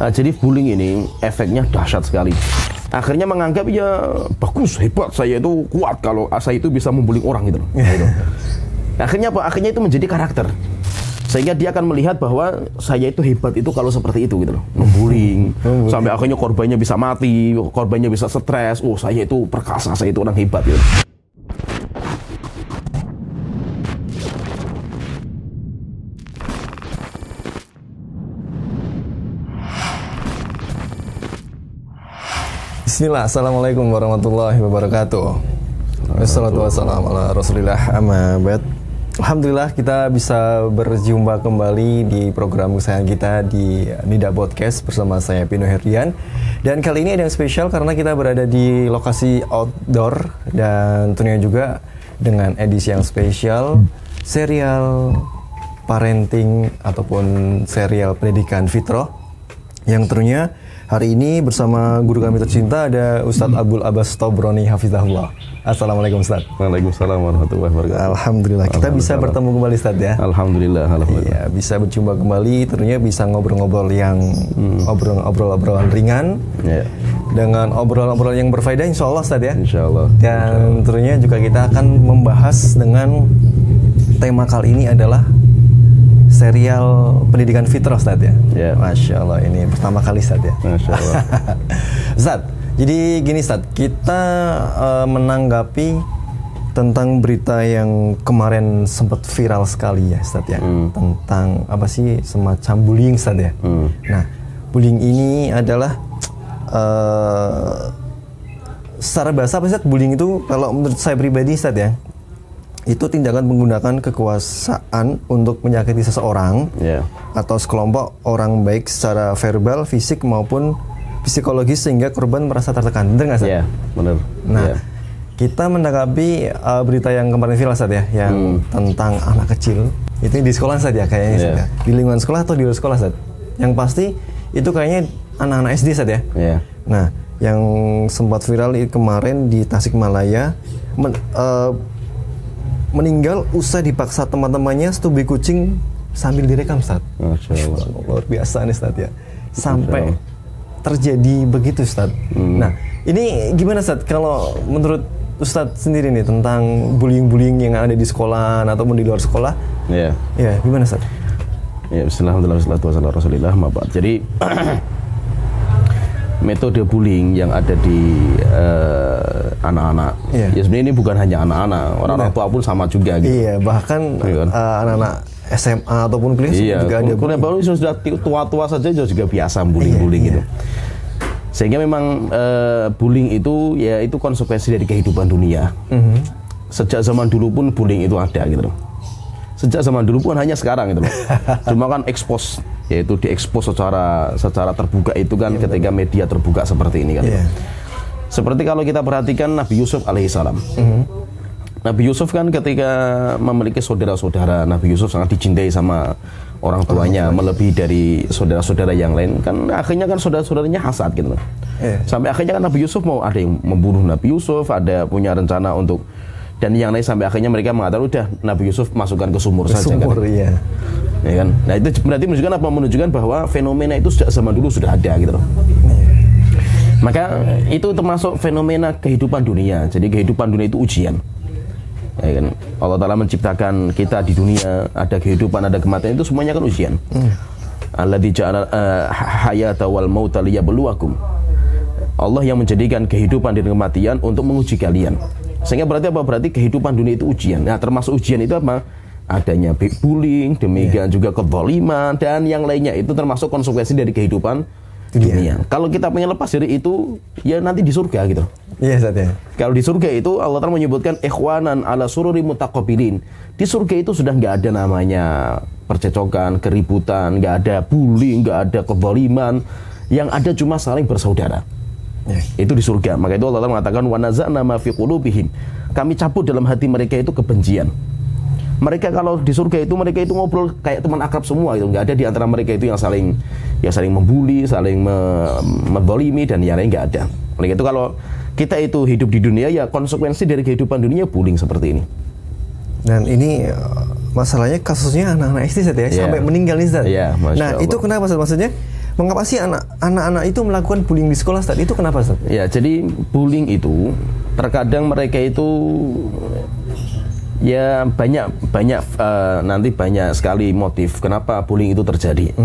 Jadi bullying ini efeknya dahsyat sekali. Akhirnya menganggap ya bagus, hebat, saya itu kuat kalau saya itu bisa membullying orang gitu. Akhirnya apa? Akhirnya itu menjadi karakter. Sehingga dia akan melihat bahwa saya itu hebat itu kalau seperti itu gitu loh, membullying. Sampai akhirnya korbannya bisa mati, korbannya bisa stres. Oh, saya itu perkasa, saya itu orang hebat gitu. Bismillah, Assalamualaikum warahmatullahi wabarakatuh. Wassalatu wassalamu ala rasulillah amma ba'd. Alhamdulillah kita bisa berjumpa kembali di program kesayangan kita di Nida Podcast bersama saya Pino Herdian. Dan kali ini ada yang spesial karena kita berada di lokasi outdoor dan tentunya juga dengan edisi yang spesial, serial parenting ataupun serial pendidikan fitrah yang tentunya hari ini bersama guru kami tercinta ada Ustadz Abdul Abbas Tobroni Hafizahullah. Assalamualaikum Ustadz. Waalaikumsalam warahmatullahi wabarakatuh. Alhamdulillah kita bisa bertemu kembali Ustadz ya. Alhamdulillah. Iya, bisa berjumpa kembali, tentunya bisa ngobrol-ngobrol yang obrolan ringan dengan obrolan-obrolan yang berfaedah insya Allah Ustadz ya. Insya Allah. Dan tentunya juga kita akan membahas dengan tema kali ini adalah serial pendidikan fitrah Ustadz ya. Yeah. Masya Allah, ini pertama kali Ustadz ya. Masya Allah. Ustadz, jadi gini Ustadz, kita menanggapi tentang berita yang kemarin sempat viral sekali ya Ustadz ya. Tentang apa sih, semacam bullying Ustadz ya. Nah, bullying ini adalah secara bahasa apa Ustadz? Bullying itu kalau menurut saya pribadi Ustadz ya, itu tindakan menggunakan kekuasaan untuk menyakiti seseorang atau sekelompok orang baik secara verbal, fisik maupun psikologis sehingga korban merasa tertekan. Benar nggak Ustaz? Iya, benar. Nah, kita menanggapi berita yang kemarin viral Ustaz ya, yang tentang anak kecil. Itu di sekolah Ustaz ya kayaknya Ustaz ya. Di lingkungan sekolah atau di luar sekolah Ustaz? Yang pasti itu kayaknya anak-anak SD Ustaz ya. Nah, yang sempat viral kemarin di Tasikmalaya meninggal usai dipaksa teman-temannya studi kucing sambil direkam Ustaz. Masya Allah. Luar biasa nih Ustaz ya. Sampai terjadi begitu Ustaz. Nah, ini gimana Ustaz kalau menurut Ustaz sendiri nih tentang bullying-bullying yang ada di sekolah ataupun di luar sekolah? Ya, gimana Ustaz? Ya, bismillahirrahmanirrahim. Wassalatu wassalamu ala rasulillah. Jadi metode bullying yang ada di anak-anak, ya sebenarnya ini bukan hanya anak-anak, orang tua pun sama juga gitu. Iya, bahkan anak-anak SMA ataupun kuliah juga ada. Kuliah baru sudah tua-tua saja juga biasa bullying gitu. Sehingga memang bullying itu ya itu konsekuensi dari kehidupan dunia. Sejak zaman dulu pun bullying itu ada gitu loh. Sejak zaman dulu pun hanya sekarang gitu loh. Cuma kan expose, yaitu diekspos secara terbuka itu kan ketika media terbuka seperti ini kan. Seperti kalau kita perhatikan Nabi Yusuf alaihissalam. Nabi Yusuf kan ketika memiliki saudara-saudara, Nabi Yusuf sangat dicintai sama orang tuanya, melebihi dari saudara-saudara yang lain. Kan akhirnya kan saudara-saudaranya hasad gitu loh. Sampai akhirnya kan Nabi Yusuf mau ada yang membunuh Nabi Yusuf, ada punya rencana untuk, dan yang lain sampai akhirnya mereka mengatakan udah Nabi Yusuf masukkan ke sumur saja kan. Ya kan. Nah itu berarti menunjukkan apa? Menunjukkan bahwa fenomena itu sejak zaman dulu sudah ada gitu loh. Maka itu termasuk fenomena kehidupan dunia. Jadi kehidupan dunia itu ujian. Ya kan? Allah Ta'ala menciptakan kita di dunia, ada kehidupan, ada kematian, itu semuanya kan ujian. Alladzi ja'ala hayata wal mauta liyabluwakum. Allah yang menjadikan kehidupan dan kematian untuk menguji kalian. Sehingga berarti apa? Berarti kehidupan dunia itu ujian. Nah, termasuk ujian itu apa? Adanya bullying, demikian juga kezaliman dan yang lainnya, itu termasuk konsekuensi dari kehidupan dunia. Kalau kita pengen lepas dari itu, ya nanti di surga gitu. Iya, Ustaz ya. Kalau di surga itu Allah Ta'ala menyebutkan ikhwanan ala sururi mutaqabilin. Di surga itu sudah nggak ada namanya percecokan, keributan, nggak ada bullying, nggak ada kezaliman. Yang ada cuma saling bersaudara. Itu di surga. Maka itu Allah Ta'ala mengatakan wa naza'na ma fi qulubihim. Kami cabut dalam hati mereka itu kebencian. Mereka kalau di surga itu mereka itu ngobrol kayak teman akrab semua gitu. Nggak ada di antara mereka itu yang saling membuli, saling menzalimi dan yang lain nggak ada. Oleh itu kalau kita itu hidup di dunia, ya konsekuensi dari kehidupan dunia bullying seperti ini. Dan ini masalahnya kasusnya anak-anak SD Ustaz ya, sampai meninggal nih Ustaz. Nah, itu kenapa Ustaz? Maksudnya Mengapa sih anak-anak itu melakukan bullying di sekolah, Ustaz? Itu kenapa, Ustaz? Ya, jadi bullying itu terkadang mereka itu ya nanti banyak sekali motif kenapa bullying itu terjadi.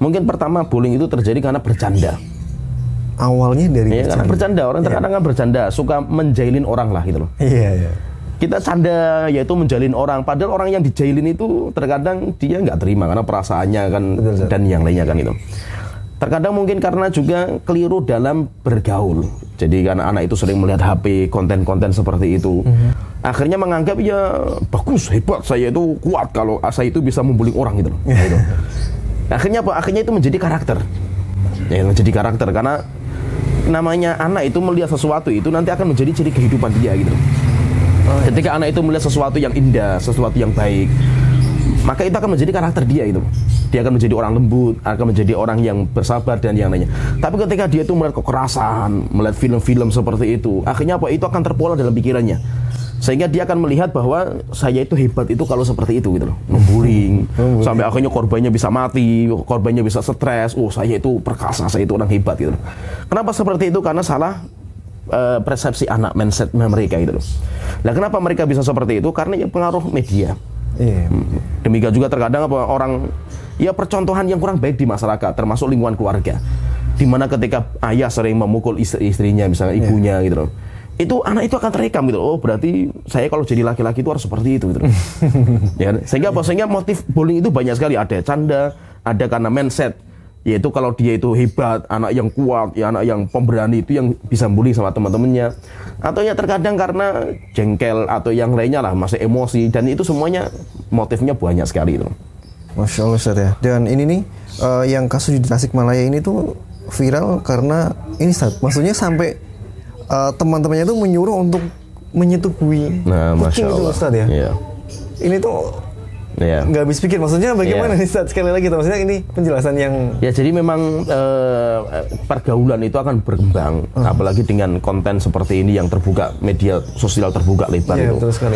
Mungkin pertama bullying itu terjadi karena bercanda. Awalnya dari karena bercanda. Orang terkadang kan bercanda, suka menjailin orang lah gitu loh. Iya. Kita canda yaitu menjalin orang, padahal orang yang dijailin itu terkadang dia nggak terima karena perasaannya kan. Betul, dan yang lainnya kan itu. Terkadang mungkin karena juga keliru dalam bergaul. Jadi karena anak itu sering melihat HP, konten-konten seperti itu. Akhirnya menganggap ya bagus, hebat, saya itu kuat kalau saya itu bisa membuli orang gitu loh. Gitu. Akhirnya apa? Akhirnya itu menjadi karakter. Ya, menjadi karakter karena namanya anak itu melihat sesuatu itu nanti akan menjadi ciri kehidupan dia gitu. Ketika anak itu melihat sesuatu yang indah, sesuatu yang baik, maka itu akan menjadi karakter dia itu. Dia akan menjadi orang lembut, akan menjadi orang yang bersabar dan yang lainnya. Tapi ketika dia itu melihat kekerasan, melihat film-film seperti itu, akhirnya apa? Itu akan terpola dalam pikirannya. Sehingga dia akan melihat bahwa saya itu hebat itu kalau seperti itu gitu loh. Membullying sampai akhirnya korbannya bisa mati, korbannya bisa stres. Oh, saya itu perkasa, saya itu orang hebat gitu loh. Kenapa seperti itu? Karena salah persepsi anak, mindset mereka gitu loh. Nah, kenapa mereka bisa seperti itu? Karena yang pengaruh media. Demikian juga terkadang apa orang ya percontohan yang kurang baik di masyarakat, termasuk lingkungan keluarga. Di mana ketika ayah sering memukul istrinya, misalnya ibunya gitu loh. Itu anak itu akan terekam gitu. Oh, berarti saya kalau jadi laki-laki itu harus seperti itu gitu. Ya, sehingga motif bullying itu banyak sekali, ada canda, ada karena mindset. Yaitu kalau dia itu hebat, anak yang kuat, ya anak yang pemberani itu yang bisa bully sama teman-temannya. Atau ya terkadang karena jengkel atau yang lainnya lah, masih emosi, dan itu semuanya motifnya banyak sekali itu. Masya Allah, Ustaz ya. Dan ini nih yang kasus di Tasikmalaya ini tuh viral karena ini, Ustaz, maksudnya sampai teman-temannya tuh menyuruh untuk menyetubuhi kucing itu, Ustaz ya. Iya. Ini tuh nggak habis pikir, maksudnya bagaimana nih, Ustaz? Sekali lagi, maksudnya ini penjelasan yang ya, jadi memang pergaulan itu akan berkembang, apalagi dengan konten seperti ini yang terbuka, media sosial terbuka lebar itu. Betul sekali.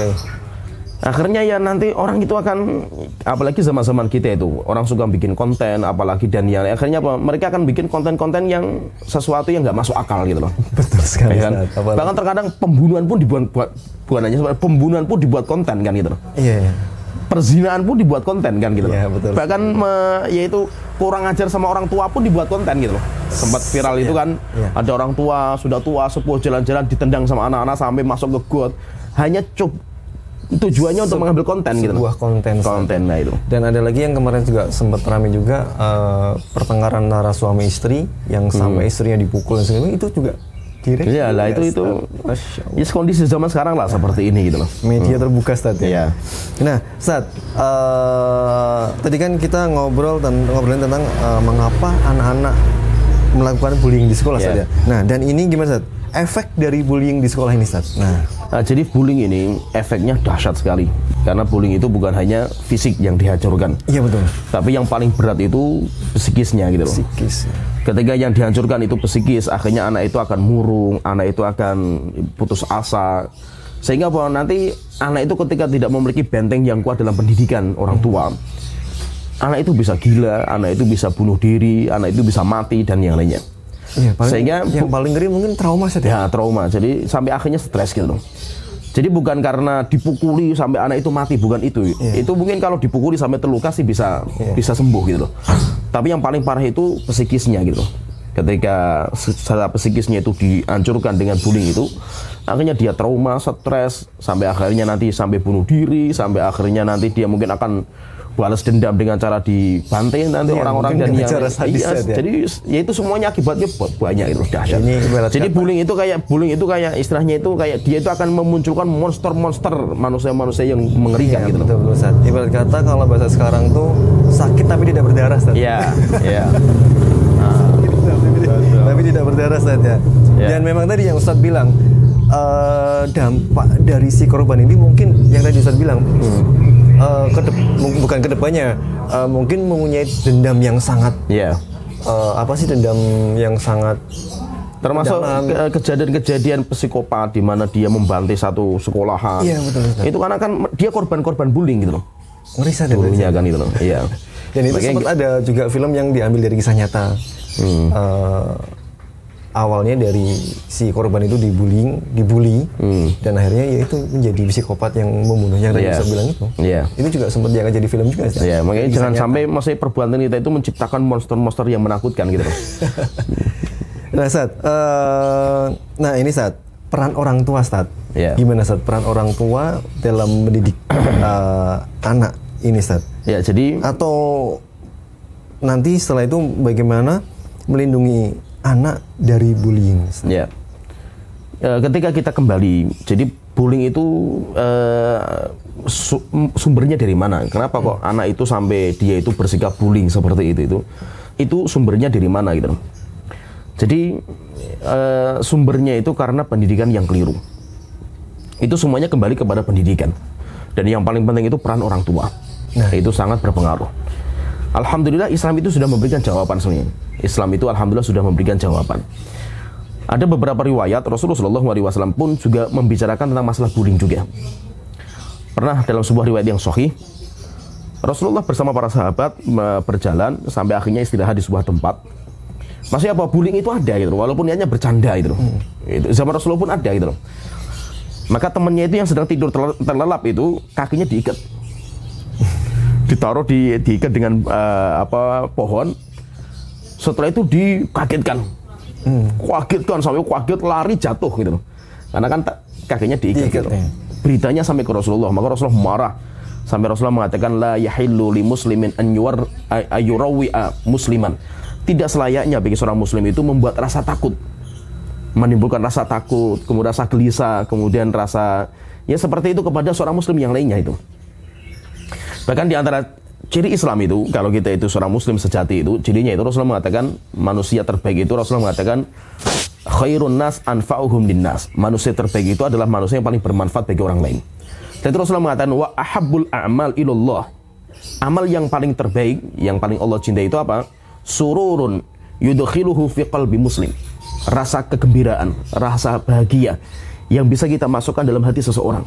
Akhirnya ya nanti orang itu akan, apalagi zaman-zaman kita itu orang suka bikin konten, apalagi dan yang akhirnya apa? Mereka akan bikin konten-konten yang sesuatu yang nggak masuk akal gitu loh. Betul sekali. Kan? Bahkan terkadang pembunuhan pun dibuat pembunuhan pun dibuat konten kan gitu loh. Iya. Perzinaan pun dibuat konten kan gitu loh. Iya, betul. Bahkan yaitu kurang ajar sama orang tua pun dibuat konten gitu loh. Sempat viral itu kan, ada orang tua sudah tua sepuh jalan-jalan ditendang sama anak-anak sampai masuk ke got, hanya tujuannya untuk mengambil konten gitu. Sebuah konten lah itu. Dan ada lagi yang kemarin juga sempat ramai juga, pertengkaran antara suami istri yang sampai istrinya dipukul dan sebagainya, itu juga direct. Iya lah, itu ya kondisi zaman sekarang lah seperti ini gitu loh. Media terbuka, Ustaz ya. Iya. Nah, Ustaz, tadi kan kita ngobrolin tentang mengapa anak-anak melakukan bullying di sekolah, Ustaz ya. Nah, dan ini gimana, Ustaz? Efek dari bullying di sekolah ini, Ustaz. Nah, jadi bullying ini efeknya dahsyat sekali. Karena bullying itu bukan hanya fisik yang dihancurkan. Iya, betul. Tapi yang paling berat itu psikisnya gitu loh. Psikis. Ketika yang dihancurkan itu psikis, akhirnya anak itu akan murung, anak itu akan putus asa. Sehingga bahwa nanti anak itu ketika tidak memiliki benteng yang kuat dalam pendidikan orang tua, anak itu bisa gila, anak itu bisa bunuh diri, anak itu bisa mati dan yang lainnya. Iya, sehingga yang paling ngeri mungkin trauma saja. Ya, trauma. Jadi sampai akhirnya stres gitu loh. Jadi bukan karena dipukuli sampai anak itu mati, bukan itu. Itu mungkin kalau dipukuli sampai terluka sih bisa sembuh gitu loh. Tapi yang paling parah itu psikisnya gitu loh. Ketika secara psikisnya itu dihancurkan dengan bullying itu, akhirnya dia trauma, stres, sampai akhirnya nanti sampai bunuh diri, sampai akhirnya nanti dia mungkin akan balas dendam dengan cara dibantai nanti orang-orang dan yang jadi ya itu semuanya akibatnya banyak itu dahsyat. Jadi bullying itu kayak istilahnya itu kayak dia itu akan memunculkan monster-monster manusia-manusia yang mengerikan gitu. Betul, Ustaz. Ibarat kata kalau bahasa sekarang tuh sakit tapi tidak berdarah, Ustaz. Iya, iya. Tapi tidak berdarah, Ustaz ya. Dan memang tadi yang Ustaz bilang, dampak dari si korban ini mungkin yang tadi Ustaz bilang, bukan kedepannya, mungkin mempunyai dendam yang sangat, dendam yang sangat, termasuk kejadian-kejadian psikopat di mana dia membantai satu sekolahan. Iya, betul. Itu karena kan dia korban bullying gitu loh. Ngeri saja dulunya kan itu loh. Iya. Dan itu sempat ada juga film yang diambil dari kisah nyata. awalnya dari si korban itu dibully, dan akhirnya ya itu menjadi psikopat yang membunuh yang tadi saya bilang itu. Itu juga sempat diangkat jadi film juga. Makanya jangan sampai maksudnya perbuatan kita itu menciptakan monster-monster yang menakutkan gitu. Nah, Ustaz, nah ini Ustaz, peran orang tua, Ustaz. Gimana Ustaz peran orang tua dalam mendidik anak ini, Ustaz? Jadi atau nanti setelah itu bagaimana melindungi anak dari bullying? Ketika kita kembali, jadi bullying itu sumbernya dari mana? Kenapa kok anak itu sampai dia itu bersikap bullying seperti itu? Itu sumbernya dari mana gitu? Jadi sumbernya itu karena pendidikan yang keliru. Itu semuanya kembali kepada pendidikan. Dan yang paling penting itu peran orang tua. Itu sangat berpengaruh. Alhamdulillah Islam itu sudah memberikan jawaban sebenarnya. Islam itu alhamdulillah sudah memberikan jawaban. Ada beberapa riwayat Rasulullah SAW pun juga membicarakan tentang masalah bullying juga. Pernah dalam sebuah riwayat yang sahih, Rasulullah bersama para sahabat berjalan sampai akhirnya istirahat di sebuah tempat. Maksudnya apa? Bullying itu ada gitu, walaupun niatnya bercanda gitu. Itu zaman Rasulullah pun ada gitu. Maka temannya itu yang sedang tidur terlelap itu kakinya diikat. Ditaruh diikat dengan pohon. Setelah itu dikagetkan, sampai kaget lari jatuh gitu, karena kan kakinya diikat gitu. Beritanya sampai ke Rasulullah, maka Rasulullah marah sampai Rasulullah mengatakan la yahillu li muslimin an yurawi'a musliman. Tidak selayaknya bagi seorang muslim itu membuat rasa takut, menimbulkan rasa takut, kemudian rasa gelisah, kemudian rasa ya seperti itu kepada seorang muslim yang lainnya itu. Bahkan di antara ciri Islam itu, kalau kita itu seorang muslim sejati itu, cirinya itu Rasulullah mengatakan manusia terbaik itu, Rasulullah mengatakan khairun nas anfa'uhum linnas. Manusia terbaik itu adalah manusia yang paling bermanfaat bagi orang lain. Dan Rasulullah mengatakan wa ahabbul a'mal ilallah. Amal yang paling terbaik, yang paling Allah cintai itu apa? Sururun yudkhiluhu fi qalbi muslim. Rasa kegembiraan, rasa bahagia yang bisa kita masukkan dalam hati seseorang.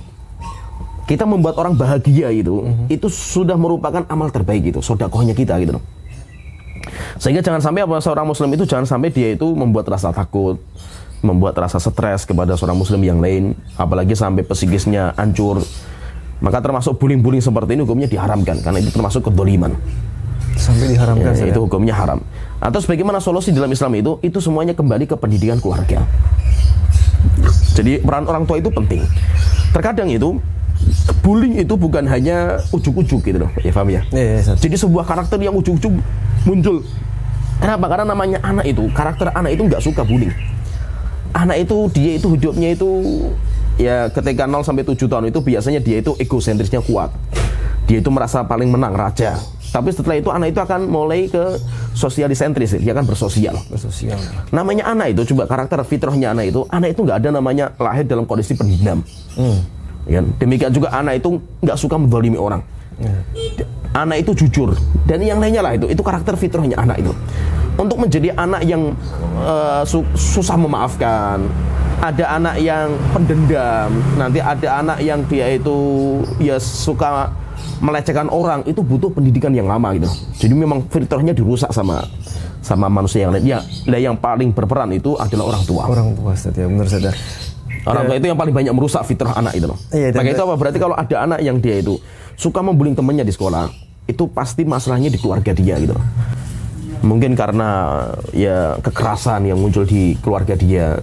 Kita membuat orang bahagia itu sudah merupakan amal terbaik itu, sedekahnya kita gitu. Sehingga jangan sampai seorang muslim itu jangan sampai dia itu membuat rasa takut, membuat rasa stres kepada seorang muslim yang lain, apalagi sampai psikisnya hancur. Maka termasuk bullying-bullying seperti ini hukumnya diharamkan karena itu termasuk kedoliman. Sampai diharamkan itu hukumnya haram. Atau bagaimana solusi dalam Islam itu semuanya kembali ke pendidikan keluarga. Jadi peran orang tua itu penting. Terkadang itu bullying itu bukan hanya ujuk-ujuk gitu loh, ya paham ya? Jadi sebuah karakter yang ujuk-ujuk muncul. Kenapa? Karena namanya anak itu, karakter anak itu nggak suka bullying. Anak itu dia itu hidupnya itu ya ketika 0 sampai 7 tahun itu biasanya dia itu egosentrisnya kuat. Dia itu merasa paling menang, raja. Tapi setelah itu anak itu akan mulai ke sosialisentris, dia akan bersosial. Namanya anak itu, coba karakter fitrahnya anak itu nggak ada namanya lahir dalam kondisi pendendam. Ya, demikian juga anak itu nggak suka menzalimi orang. Anak itu jujur dan yang lainnya lah itu karakter fitrahnya anak itu. Untuk menjadi anak yang susah memaafkan, ada anak yang pendendam, nanti ada anak yang dia itu ya suka melecehkan orang, itu butuh pendidikan yang lama gitu. Jadi memang fitrahnya dirusak sama manusia yang lain. Ya, yang paling berperan itu adalah orang tua. Orang tua, Ustaz, ya benar saja. Orang tua itu yang paling banyak merusak fitrah anak itu loh. Maka itu apa? Berarti kalau ada anak yang dia itu suka membullying temannya di sekolah, itu pasti masalahnya di keluarga dia gitu loh. Mungkin karena ya kekerasan yang muncul di keluarga dia,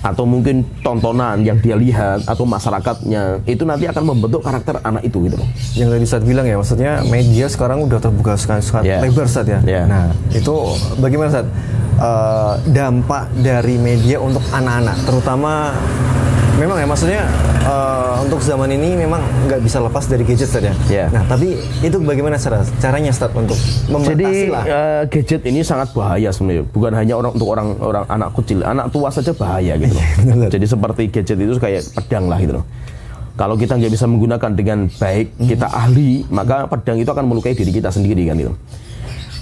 atau mungkin tontonan yang dia lihat, atau masyarakatnya, itu nanti akan membentuk karakter anak itu gitu loh. Yang tadi Ustaz bilang ya, maksudnya media sekarang udah terbuka sangat lebar, Ustaz ya. Nah, itu bagaimana Ustaz? Dampak dari media untuk anak-anak, terutama memang ya maksudnya untuk zaman ini memang nggak bisa lepas dari gadget saja. Nah, tapi itu bagaimana caranya Ustaz untuk membatasi? Jadi gadget ini sangat bahaya sebenarnya, bukan hanya untuk orang anak kecil, anak tua saja bahaya gitu loh. Jadi seperti gadget itu kayak pedang lah gitu loh. Kalau kita nggak bisa menggunakan dengan baik, kita ahli, maka pedang itu akan melukai diri kita sendiri kan gitu.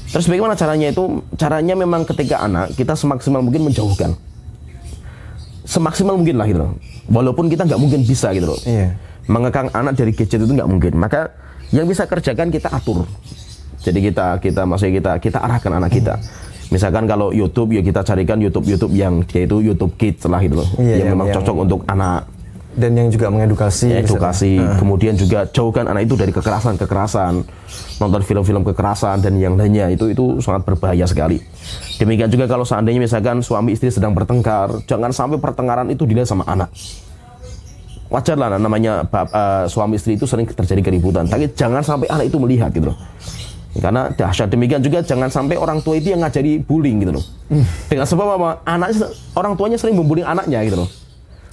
Terus bagaimana caranya itu? Caranya memang ketika anak, kita semaksimal mungkin menjauhkan. Semaksimal mungkin lah gitu loh. Walaupun kita nggak mungkin bisa gitu loh. Mengekang anak dari gadget itu nggak mungkin. Maka yang bisa kerjakan kita atur. Jadi kita arahkan anak kita. Misalkan kalau YouTube ya kita carikan YouTube yang dia itu YouTube Kids lah gitu loh, yang memang cocok untuk anak. Dan yang juga mengedukasi. Edukasi. Kemudian juga jauhkan anak itu dari kekerasan, nonton film-film kekerasan dan yang lainnya itu sangat berbahaya sekali. Demikian juga kalau seandainya misalkan suami istri sedang bertengkar, jangan sampai pertengkaran itu dilihat sama anak. Wajar lah namanya suami istri itu sering terjadi keributan, tapi jangan sampai anak itu melihat gitu loh. Karena dahsyat. Demikian juga jangan sampai orang tua itu yang ngajari bullying gitu loh. Dengan sebab apa? Orang tuanya sering membullying anaknya gitu loh.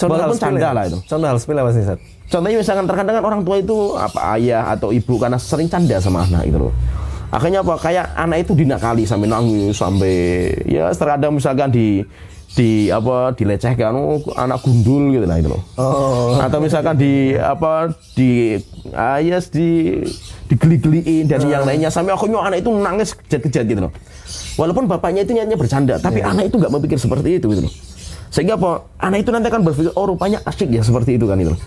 Walaupun canda lah itu. Contoh hal sepele apa sih, Ustaz? Contohnya misalkan terkadang kan orang tua itu ayah atau ibu karena sering canda sama anak gitu loh. Akhirnya apa? Kayak anak itu dinakali sampai nangis, sampai ya terkadang misalkan dilecehkan, anak gundul gitu lah itu loh. Atau misalkan digeli-geliin dan yang lainnya sampai akhirnya anak itu nangis kejat-kejat gitu loh. Walaupun bapaknya itu niatnya bercanda, tapi anak itu nggak memikir seperti itu gitu loh. Sehingga apa? Anak itu nanti akan berpikir, oh rupanya asyik ya seperti itu kan gitu loh.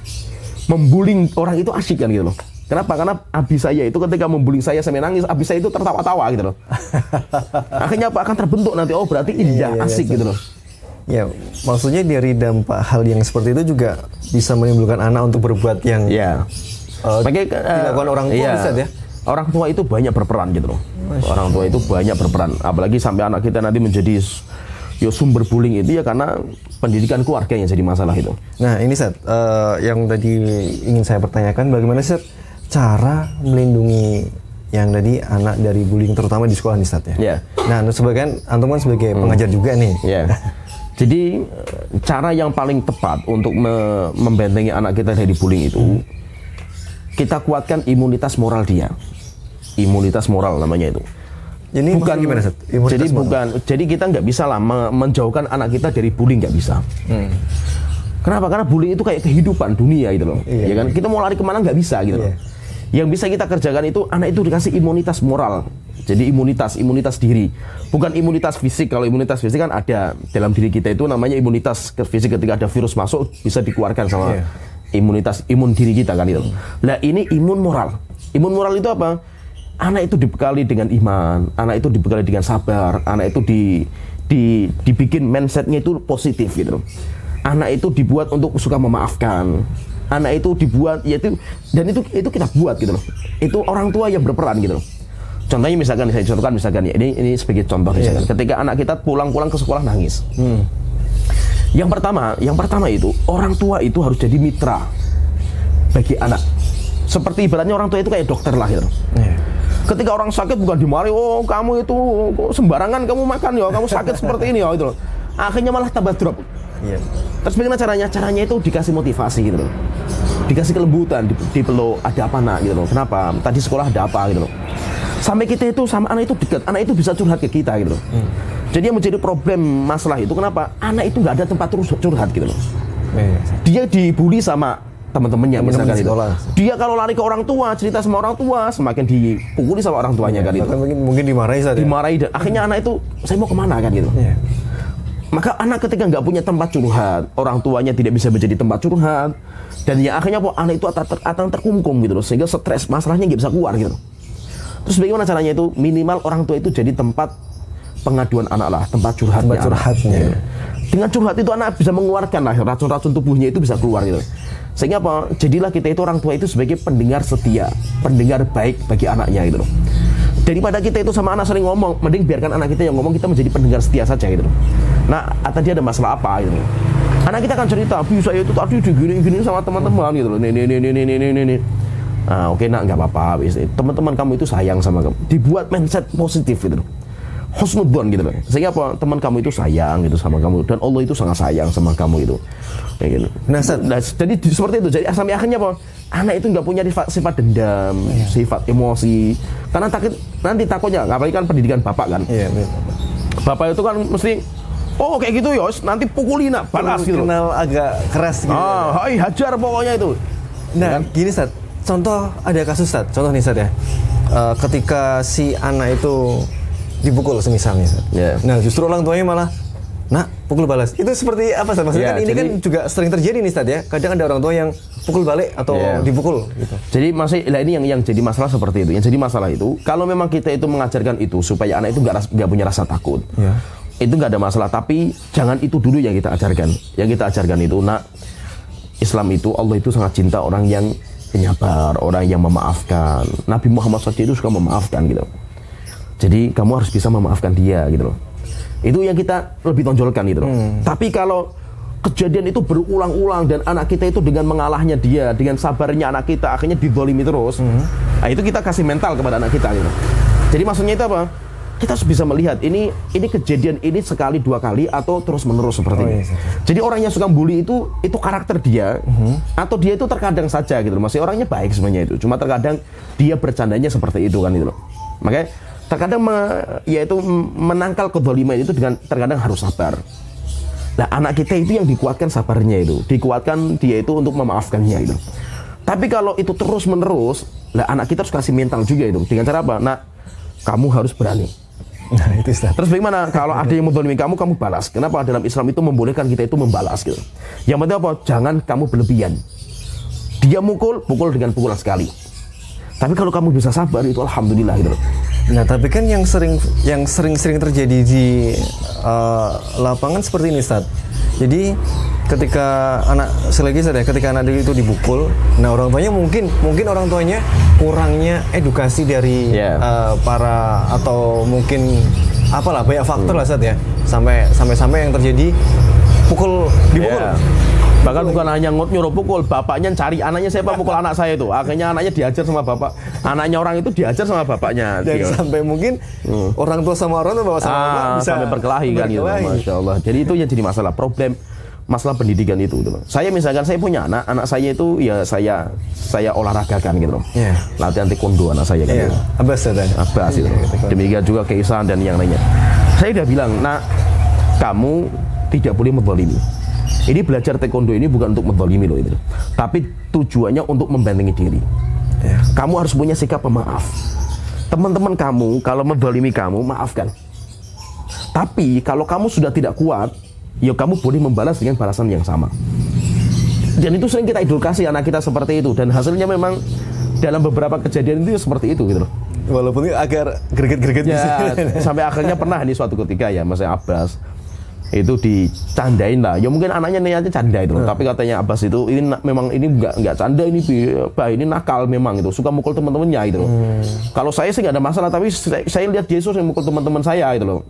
Membuling orang itu asyik kan gitu loh. Kenapa? Karena abi saya itu ketika membuling saya sampai nangis, abi saya itu tertawa-tawa gitu loh. Akhirnya apa? Akan terbentuk nanti, oh berarti indah, asik gitu loh. Ya, maksudnya dari dampak hal yang seperti itu juga bisa menimbulkan anak untuk berbuat yang dilakukan orang tua bisa ya. Orang tua itu banyak berperan gitu loh. Orang tua itu banyak berperan, apalagi sampai anak kita nanti menjadi sumber bullying itu ya karena pendidikan keluarga yang jadi masalah itu. Nah ini Seth, yang tadi ingin saya pertanyakan, bagaimana Seth cara melindungi yang tadi anak dari bullying terutama di sekolah nih Seth ya? Yeah. Nah sebagian antum kan sebagai pengajar juga nih. Yeah. Jadi cara yang paling tepat untuk membentengi anak kita dari bullying itu, kita kuatkan imunitas moral dia. Imunitas moral namanya itu. Jadi bukan gimana, Seth? Jadi kita nggak bisa lah menjauhkan anak kita dari bullying, nggak bisa. Kenapa? Karena bullying itu kayak kehidupan dunia gitu loh. Ya kan? Kita mau lari kemana nggak bisa gitu loh. Yang bisa kita kerjakan itu anak itu dikasih imunitas moral. Jadi imunitas diri, bukan imunitas fisik. Kalau imunitas fisik kan ada dalam diri kita itu namanya imunitas fisik, ketika ada virus masuk bisa dikeluarkan sama imun diri kita kan itu. Nah ini imun moral. Imun moral itu apa? Anak itu dibekali dengan iman, anak itu dibekali dengan sabar, anak itu dibikin mindsetnya itu positif gitu. Anak itu dibuat untuk suka memaafkan. Anak itu dibuat dan itu kita buat gitu loh. Itu orang tua yang berperan gitu loh. Contohnya misalkan saya contohkan misalkan ya ini sebagai contoh misalkan ketika anak kita pulang ke sekolah nangis. Yang pertama itu orang tua itu harus jadi mitra bagi anak. Seperti ibaratnya orang tua itu kayak dokter lah gitu. Ketika orang sakit bukan dimarahi, oh kamu itu sembarangan kamu makan ya, kamu sakit seperti ini ya gitu loh. Akhirnya malah tambah drop. Terus bagaimana caranya? Caranya itu dikasih motivasi gitu loh. Dikasih kelembutan, dipeluk, ada apa nak gitu loh. Kenapa? Tadi sekolah ada apa gitu loh. Sampai kita itu sama anak itu dekat, anak itu bisa curhat ke kita gitu loh. Jadi yang menjadi problem masalah itu kenapa? Anak itu nggak ada tempat terus curhat gitu loh. Dia dibully sama teman-temannya misalkan itu. Dia kalau lari ke orang tua, cerita sama orang tua, semakin dipukuli sama orang tuanya kan itu. Mungkin dimarahi saja. Dimarahi dan akhirnya anak itu saya mau kemana kan gitu. Maka anak ketika nggak punya tempat curhat, orang tuanya tidak bisa menjadi tempat curhat, dan ya akhirnya anak itu akan terkungkung gitu loh, sehingga stres masalahnya nggak bisa keluar gitu. Terus bagaimana caranya itu? Minimal orang tua itu jadi tempat pengaduan anak lah, tempat curhatnya. Dengan curhat itu anak bisa mengeluarkan lah racun-racun tubuhnya itu bisa keluar gitu. Sehingga apa? Jadilah kita itu orang tua itu sebagai pendengar setia, pendengar baik bagi anaknya gitu loh. Daripada kita itu sama anak sering ngomong, mending biarkan anak kita yang ngomong, kita menjadi pendengar setia saja gitu loh. Nah, tadi ada masalah apa gitu loh. Anak kita akan cerita, bisa itu tadi digini-gini sama teman-teman gitu loh. Nih. Nah, oke nak, nggak apa-apa. Teman-teman kamu itu sayang sama kamu. Dibuat mindset positif gitu loh. Husnudzon gitu loh. Sehingga apa? Teman kamu itu sayang gitu sama kamu, dan Allah itu sangat sayang sama kamu itu. Kayak gitu. Nah, jadi seperti itu. Jadi sampai akhirnya apa? Anak itu nggak punya sifat dendam, sifat emosi. Karena nanti takutnya, apalagi kan pendidikan bapak kan. Bapak itu kan mesti kayak gitu ya, nanti pukuli nak, balas gitu. Kenal agak keras gitu. Hajar pokoknya itu. Nah, gini Sat, contoh ada kasus Sat, contoh nih Sat ya. Ketika si anak itu dipukul semisalnya Sat. Nah, justru orang tuanya malah Nak, pukul balas. Itu seperti apa Ustaz? Maksudnya kan ini kan juga sering terjadi nih Ustaz ya. Kadang ada orang tua yang pukul balik atau dipukul gitu. Jadi ini yang jadi masalah seperti itu. Yang jadi masalah itu kalau memang kita itu mengajarkan itu supaya anak itu nggak punya rasa takut. Itu nggak ada masalah, tapi jangan itu dulu yang kita ajarkan. Yang kita ajarkan itu, nak, Islam itu, Allah itu sangat cinta orang yang penyabar, orang yang memaafkan. Nabi Muhammad SAW itu suka memaafkan gitu. Jadi kamu harus bisa memaafkan dia gitu loh. Itu yang kita lebih tonjolkan gitu loh. Tapi kalau kejadian itu berulang-ulang dan anak kita itu dengan mengalahnya dia, dengan sabarnya anak kita akhirnya dizalimi terus, nah itu kita kasih mental kepada anak kita gitu. Jadi maksudnya itu apa? Kita harus bisa melihat ini kejadian ini sekali dua kali atau terus menerus seperti ini. Jadi orang yang suka bully itu karakter dia, atau dia itu terkadang saja gitu loh. Masih orangnya baik sebenarnya itu, cuma terkadang dia bercandanya seperti itu kan gitu loh. Makanya terkadang yaitu menangkal kezaliman itu dengan terkadang harus sabar. Nah, anak kita itu yang dikuatkan sabarnya itu, dikuatkan dia itu untuk memaafkannya itu. Tapi kalau itu terus menerus, lah anak kita harus kasih mental juga itu. Dengan cara apa? Nah, kamu harus berani. Nah, itu Ustaz. Terus bagaimana kalau ada yang menzalimi kamu balas? Kenapa? Dalam Islam itu membolehkan kita itu membalas gitu. Yang penting apa? Jangan kamu berlebihan. Dia pukul dengan pukulan sekali. Tapi kalau kamu bisa sabar itu alhamdulillah gitu. Nah, tapi kan yang sering terjadi di lapangan seperti ini, Ustaz. Jadi ketika ketika anak itu dipukul, nah orang tuanya mungkin orang tuanya kurangnya edukasi dari para, atau mungkin apalah, banyak faktor lah Ustaz ya. Sampai yang terjadi dipukul. Bahkan bukan hanya nyuruh pukul, bapaknya cari anaknya siapa pukul anak saya itu. Akhirnya anaknya diajar sama bapak. Anaknya orang itu diajar sama bapaknya. Dan sampai mungkin orang tua sama orang tua bawa sama bapak bisa sampai berkelahi kan gitu. Masya Allah. Jadi itu yang jadi masalah pendidikan itu gitu. Saya misalkan saya punya anak saya itu ya saya olahragakan gitu loh. Latihan taekwondo anak saya kan. Abbas itu. Demikian juga Keisan dan yang lainnya. Saya udah bilang, "Nak, kamu tidak boleh menzalimi. Ini belajar taekwondo ini bukan untuk menzalimi loh itu. Tapi tujuannya untuk membentengi diri. Kamu harus punya sikap pemaaf. Teman-teman kamu kalau menzalimi kamu, maafkan. Tapi kalau kamu sudah tidak kuat, ya kamu boleh membalas dengan balasan yang sama." Dan itu sering kita edukasi anak kita seperti itu, dan hasilnya memang dalam beberapa kejadian itu seperti itu gitu loh. Walaupun agak greget-greget sampai akhirnya pernah nih suatu ketika ya Mas Abbas itu dicandain lah. Ya mungkin anaknya niatnya canda itu, tapi katanya Abbas itu memang ini enggak canda, ini nakal memang itu, suka mukul teman-temannya itu loh. Kalau saya sih nggak ada masalah, tapi saya lihat dia yang mukul teman-teman saya itu loh.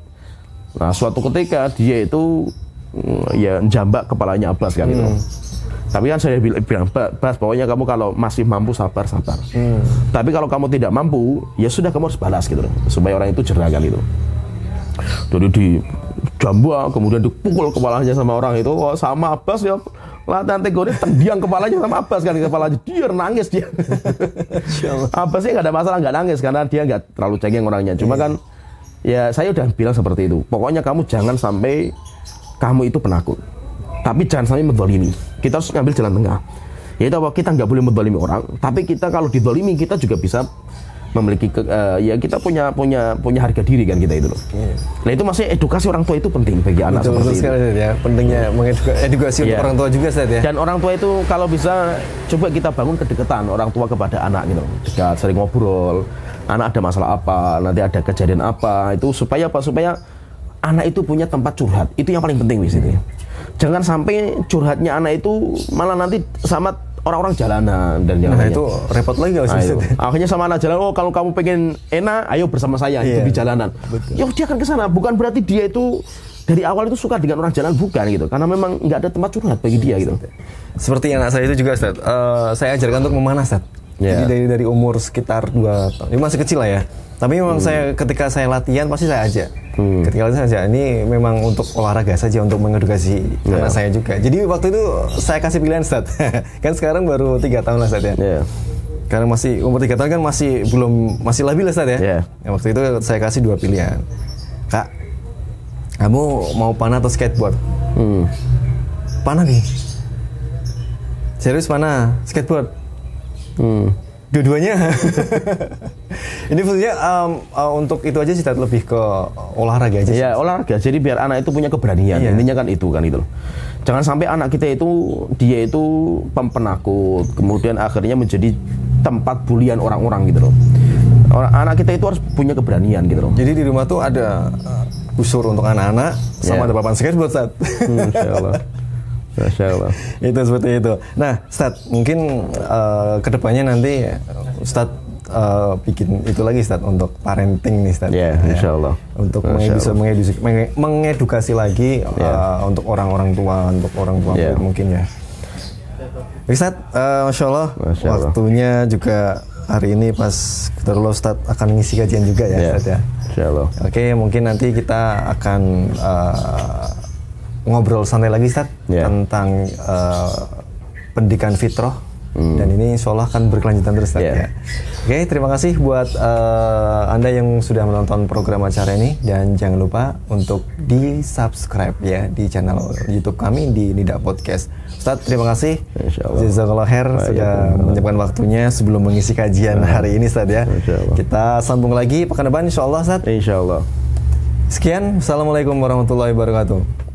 Nah, suatu ketika dia itu ya jambak kepalanya Abbas kan gitu. Tapi kan saya bilang, Bas, pokoknya kamu kalau masih mampu sabar. Tapi kalau kamu tidak mampu, ya sudah kamu harus balas gitu loh, supaya orang itu jerah kan itu. Jadi di jambak, kemudian dipukul kepalanya sama orang itu, sama Abbas ya latihan taekwondo tendiang kepalanya sama Abbas kan, kepalanya dia nangis dia. Abbasnya nggak ada masalah, nggak nangis karena dia nggak terlalu cengeng orangnya. Cuma kan ya saya udah bilang seperti itu. Pokoknya kamu jangan sampai kamu itu penakut, tapi jangan sampai menzalimi. Kita harus ngambil jalan tengah. Yaitu apa? Kita nggak boleh menzalimi orang, tapi kita kalau dizalimi kita juga bisa memiliki kita punya harga diri kan kita itu loh. Nah itu masih edukasi orang tua itu penting bagi anak seperti itu. Ya, pentingnya mengedukasi untuk orang tua juga Ustaz ya. Dan orang tua itu kalau bisa coba kita bangun kedekatan orang tua kepada anak gitu. Dekat, sering ngobrol. Anak ada masalah apa, nanti ada kejadian apa, itu supaya anak itu punya tempat curhat. Itu yang paling penting di situ. Jangan sampai curhatnya anak itu malah nanti sama orang-orang jalanan dan yang lainnya. Itu repot lagi kalau akhirnya sama anak jalan, kalau kamu pengen enak, ayo bersama saya hidup di jalanan. Ya dia akan ke sana, bukan berarti dia itu dari awal itu suka dengan orang jalan, bukan gitu. Karena memang nggak ada tempat curhat bagi dia gitu. Seperti anak saya itu juga, Ustaz. Saya ajarkan untuk memanah, Ustaz. Jadi dari umur sekitar 2 tahun. Ini masih kecil lah ya. Tapi memang ketika saya latihan pasti saya ajak. Ketika latihan saya ajak. Ini memang untuk olahraga saja, untuk mengedukasi anak saya juga. Jadi waktu itu saya kasih pilihan, Ustaz. Kan sekarang baru 3 tahun lah, Ustaz ya. Karena masih umur 3 tahun kan masih labil lah, Ustaz ya. Waktu itu saya kasih 2 pilihan. Kak, kamu mau panah atau skateboard? Panah nih. Serius panah, skateboard. Dua-duanya. Ini fungsinya untuk itu aja sih, lebih ke olahraga aja sih. Ya, olahraga. Jadi biar anak itu punya keberanian. Iya. Intinya kan itu loh. Jangan sampai anak kita itu dia itu penakut, kemudian akhirnya menjadi tempat bulian orang-orang gitu loh. Anak kita itu harus punya keberanian gitu loh. Jadi di rumah tuh ada busur untuk anak-anak sama ada papan skateboard, Ustaz. Masya Allah. Masya Allah. Itu seperti itu. Nah, Ustaz, mungkin kedepannya nanti Ustaz bikin itu lagi, Ustaz, untuk parenting nih, Ustaz. Ya, insya Allah. Untuk mengedukasi lagi untuk orang-orang tua, untuk orang tua mungkin ya. Ustaz, Masya Allah, waktunya juga hari ini pas kebetulan Ustaz akan mengisi kajian juga ya, Ustaz ya. Insya Allah. Oke, mungkin nanti kita akan ngobrol santai lagi, Ustaz, tentang pendidikan fitrah. Dan ini insya Allah akan berkelanjutan terus, Ustaz ya. Oke, terima kasih buat Anda yang sudah menonton program acara ini, dan jangan lupa untuk di-subscribe ya di channel YouTube kami di Nida Podcast. Ustaz, terima kasih. Jazakallah khair sudah menyempatkan waktunya sebelum mengisi kajian hari ini, Ustaz ya. Kita sambung lagi pekan depan insya Allah, Ustaz. Insya Allah. Sekian, Assalamualaikum warahmatullahi wabarakatuh.